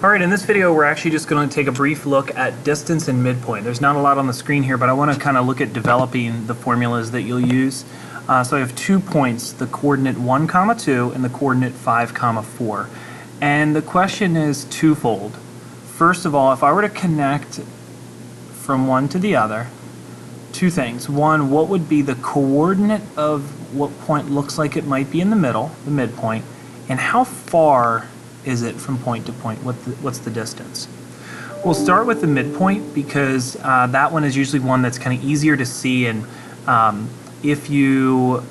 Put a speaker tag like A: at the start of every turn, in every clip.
A: Alright, in this video we're actually just going to take a brief look at distance and midpoint. There's not a lot on the screen here, but I want to kind of look at developing the formulas that you'll use. So I have 2 points, the coordinate 1, 2 and the coordinate 5, 4. And the question is twofold. First of all, if I were to connect from one to the other, two things. One, what would be the coordinate of what point looks like it might be in the middle, the midpoint, and how far is it from point to point? What's the distance? We'll start with the midpoint because that one is usually one that's kind of easier to see, and if you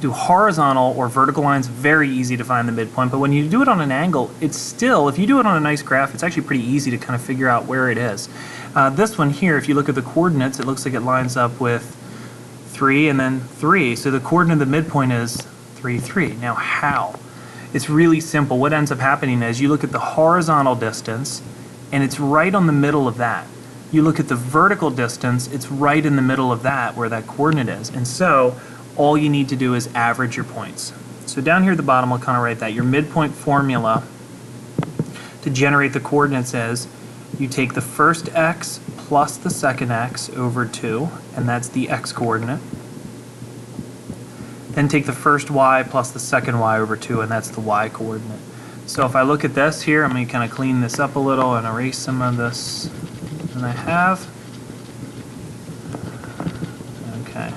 A: do horizontal or vertical lines, very easy to find the midpoint, but when you do it on an angle, it's still, if you do it on a nice graph, it's actually pretty easy to kind of figure out where it is. This one here, if you look at the coordinates, it looks like it lines up with 3 and then 3, so the coordinate of the midpoint is 3, 3. Now how? It's really simple. What ends up happening is you look at the horizontal distance and it's right on the middle of that. You look at the vertical distance, it's right in the middle of that where that coordinate is. And so all you need to do is average your points. So down here at the bottom I'll kind of write that. Your midpoint formula to generate the coordinates is you take the first x plus the second x over 2, and that's the x coordinate. Then take the first y plus the second y over 2, and that's the y coordinate. So if I look at this here, I'm going to kind of clean this up a little and erase some of this that I have. Okay.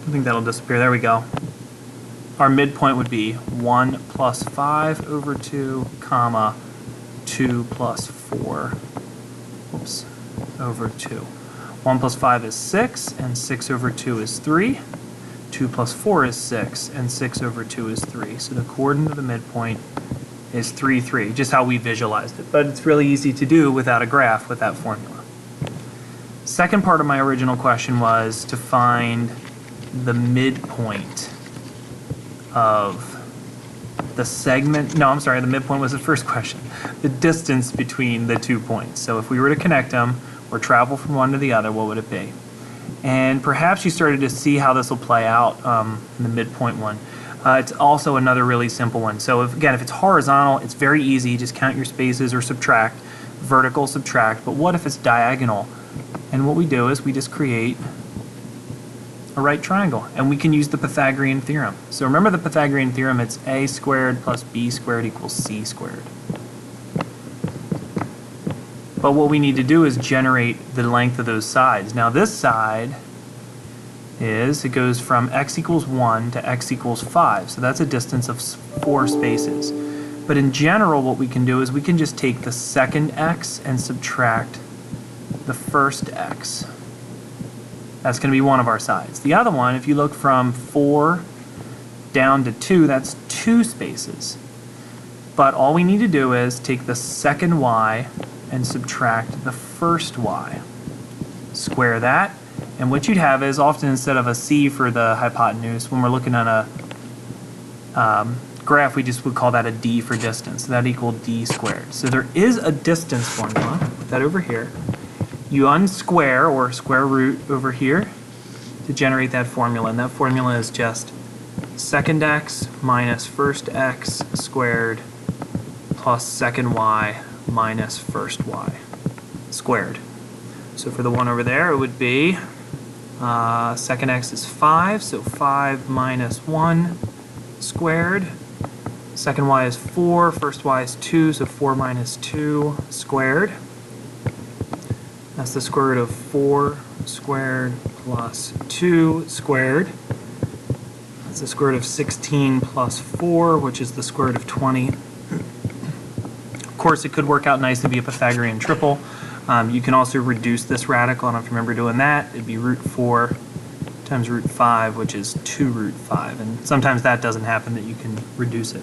A: I think that'll disappear. There we go. Our midpoint would be 1 plus 5 over 2, comma, 2 plus 4, oops, over 2. 1 plus 5 is 6, and 6 over 2 is 3. 2 plus 4 is 6, and 6 over 2 is 3. So the coordinate of the midpoint is 3, 3, just how we visualized it. But it's really easy to do without a graph with that formula. Second part of my original question was to find the midpoint of the segment. No, I'm sorry, the midpoint was the first question. The distance between the 2 points. So if we were to connect them, or travel from one to the other, what would it be? And perhaps you started to see how this will play out in the midpoint one. It's also another really simple one. So if it's horizontal, it's very easy. Just count your spaces or subtract. Vertical, subtract. But what if it's diagonal? And what we do is we just create a right triangle. And we can use the Pythagorean theorem. So remember the Pythagorean theorem, it's a squared plus b squared equals c squared. But what we need to do is generate the length of those sides. Now this side it goes from x equals 1 to x equals 5. So that's a distance of 4 spaces. But in general, what we can do is we can just take the second x and subtract the first x. That's going to be one of our sides. The other one, if you look from 4 down to 2, that's 2 spaces. But all we need to do is take the second y and subtract the first y. Square that, and what you'd have is often instead of a c for the hypotenuse, when we're looking at a graph, we just would call that a d for distance. So that equals d squared. So there is a distance formula. Put that over here. You unsquare or square root over here to generate that formula, and that formula is just second x minus first x squared plus second y minus first y squared. So for the one over there, it would be second x is 5, so 5 minus 1 squared. Second y is 4, first y is 2, so 4 minus 2 squared. That's the square root of 4 squared plus 2 squared. That's the square root of 16 plus 4, which is the square root of 20. Of course, it could work out nicely to be a Pythagorean triple. You can also reduce this radical. I don't know if you remember doing that. It'd be root 4 times root 5, which is 2 root 5. And sometimes that doesn't happen, that you can reduce it.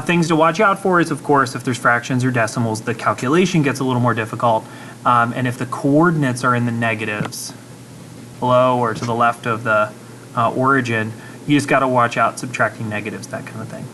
A: Things to watch out for is, of course, if there's fractions or decimals, the calculation gets a little more difficult. And if the coordinates are in the negatives, below or to the left of the origin, you just got to watch out subtracting negatives, that kind of thing.